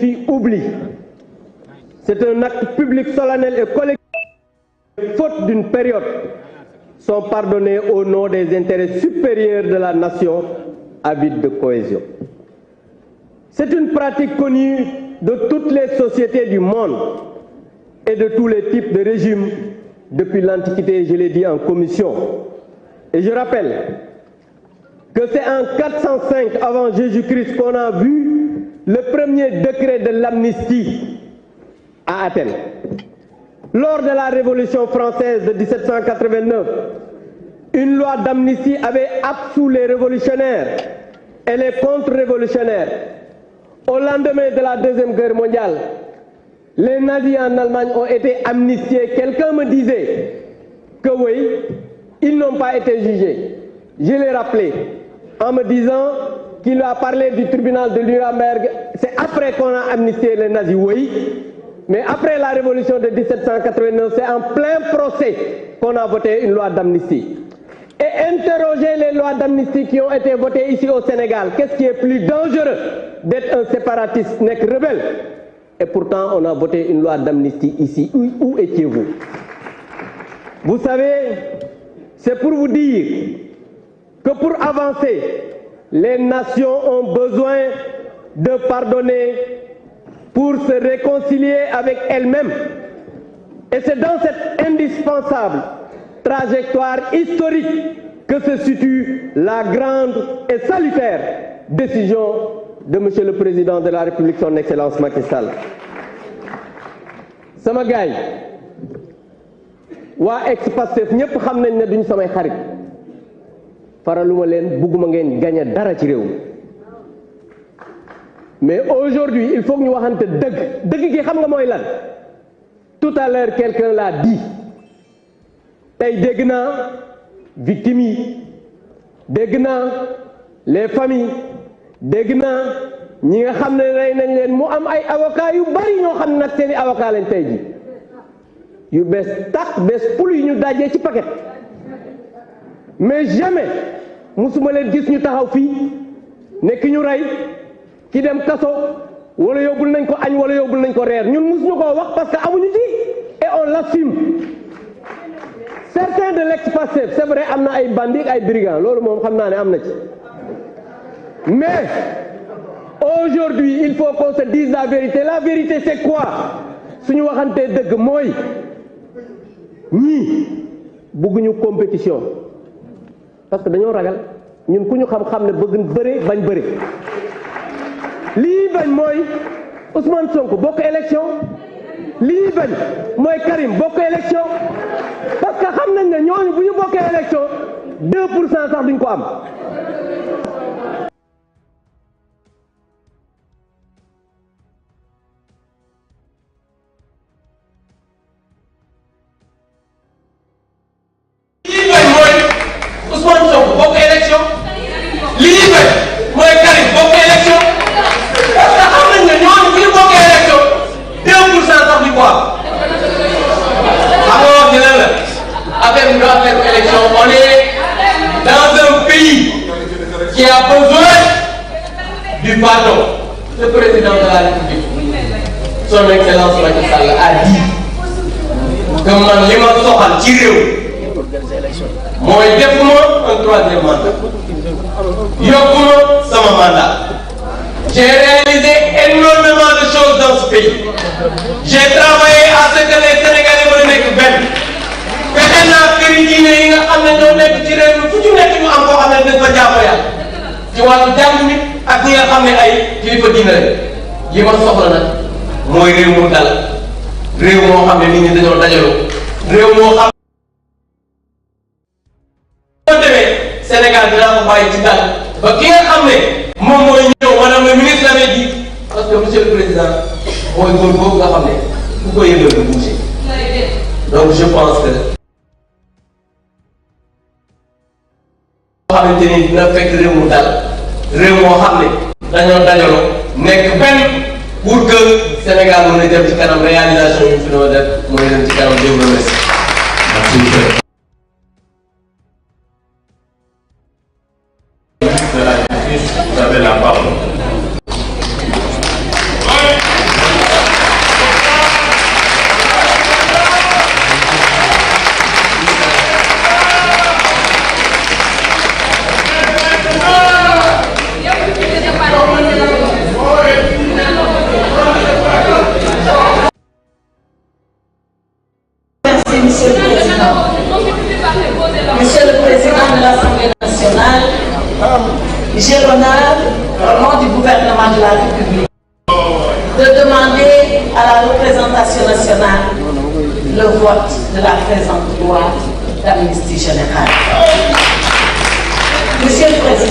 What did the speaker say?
signifie oubli. C'est un acte public solennel et collectif. Faute d'une période sont pardonnés au nom des intérêts supérieurs de la nation avide de cohésion. C'est une pratique connue de toutes les sociétés du monde et de tous les types de régimes depuis l'Antiquité, je l'ai dit en commission. Et je rappelle que c'est en 405 avant Jésus-Christ qu'on a vu le premier décret de l'amnistie à Athènes. Lors de la Révolution française de 1789, une loi d'amnistie avait absous les révolutionnaires et les contre-révolutionnaires. Au lendemain de la Deuxième Guerre mondiale, les nazis en Allemagne ont été amnistiés. Quelqu'un me disait que oui, ils n'ont pas été jugés. Je l'ai rappelé en me disant qu'il a parlé du tribunal de Nuremberg. C'est après qu'on a amnistié les nazis, oui. Mais après la révolution de 1789, c'est en plein procès qu'on a voté une loi d'amnistie. Et interroger les lois d'amnistie qui ont été votées ici au Sénégal. Qu'est-ce qui est plus dangereux d'être un séparatiste, n'est que rebelle? Et pourtant, on a voté une loi d'amnistie ici. Où étiez-vous? Vous savez, c'est pour vous dire que pour avancer, les nations ont besoin de pardonner pour se réconcilier avec elles-mêmes. Et c'est dans cette indispensable trajectoire historique que se situe la grande et salutaire décision de Monsieur le Président de la République, son Excellence Macky Sall. Sama gaay waa ex-Pastef ñëpp xam nañ ne duñ samay xarit faraluma leen bugguma ngeen gagné dara ci réew mi mais aujourd'hui il faut que ñu waxante dëgg gi xam nga mooy lan. Tout à l'heure quelqu'un l'a dit tey dégg naa victimes yi dégg naa les familles dégg naa ñi nga xam ne rey nañ leen mu am ay avocats yu bari ñoo xam ne nag seeni avocat lañ tey ji yu bees tàq bees pul yu ñu dajee ci paquet mais jamais musuma leen gis ñu taxaw fii ne ki ñu rey ki dem kaso wala yóbbul nañ ko añ wala yóbbul nañ ko reer ñun musuñu koo wax parce que amuñu ci et on l'assume. Certains de l'ex-Pastef c'est vrai am na ay bandits ay brigands loolu moom xam naa ne am na ci mais aujourd'hui il faut qu'on se dise la vérité c'est quoi suñu waxantee dëgg mooy ñii bëgguñu compétition parce que dañoo ragal ñun ku ñu xam-xam ne bëgg bëre bañ bëre lii bañ mooy Ousmane Sonko bokk élection lii bañ mooy Karim bokk élection parce que xam nañ ne ñooñu bu ñu bokkee élection 2% sax duñ ko am. On est dans un pays qui a besoin du pardon. Le président de la République, son Excellence Macky Sall a dit que man li ma soxal ci réew mooy defuma un troisième mandat yokkuma sama mandat. J'ai réalisé énormément de choses dans ce pays. J'ai travaillé à ce que les Sénégalais mën a nekk benn. fexe naa këri diine yi nga xam ne ñoo nekk ci réew mi fu ci nekk ñu am koo xam ne dañ fa jàpp yàlla ci wàllu jàng mi ak ñi nga xam ne ay kilifa diine lañ yi ma soxla nag mooy réew mu dal réew moo xam ne nit ñi dañoo dajaloo réew moo xam ne boo demee Sénégal dinaa ko bàyyi ci dal ba ki nga xam ne moom mooy ñëw madame le ministre l'avait dit parce que monsieur le président mooy góor boobu nga xam ne ku ko yëngal du bouger donc je pense que xamante ni dina fekk réew mu dal réew moo xam ne dañoo dajaloo nekk benn pour que Sénégal mën a dem ci kanam réalisation yu fi doon def mën a dem ci kanam développé. Merci. Vous avez la parole. le Président de l'Assemblée nationale, j'ai l'honneur, au nom du gouvernement de la République, de demander à la représentation nationale le vote de la présente loi d'amnistie générale. Monsieur le Président,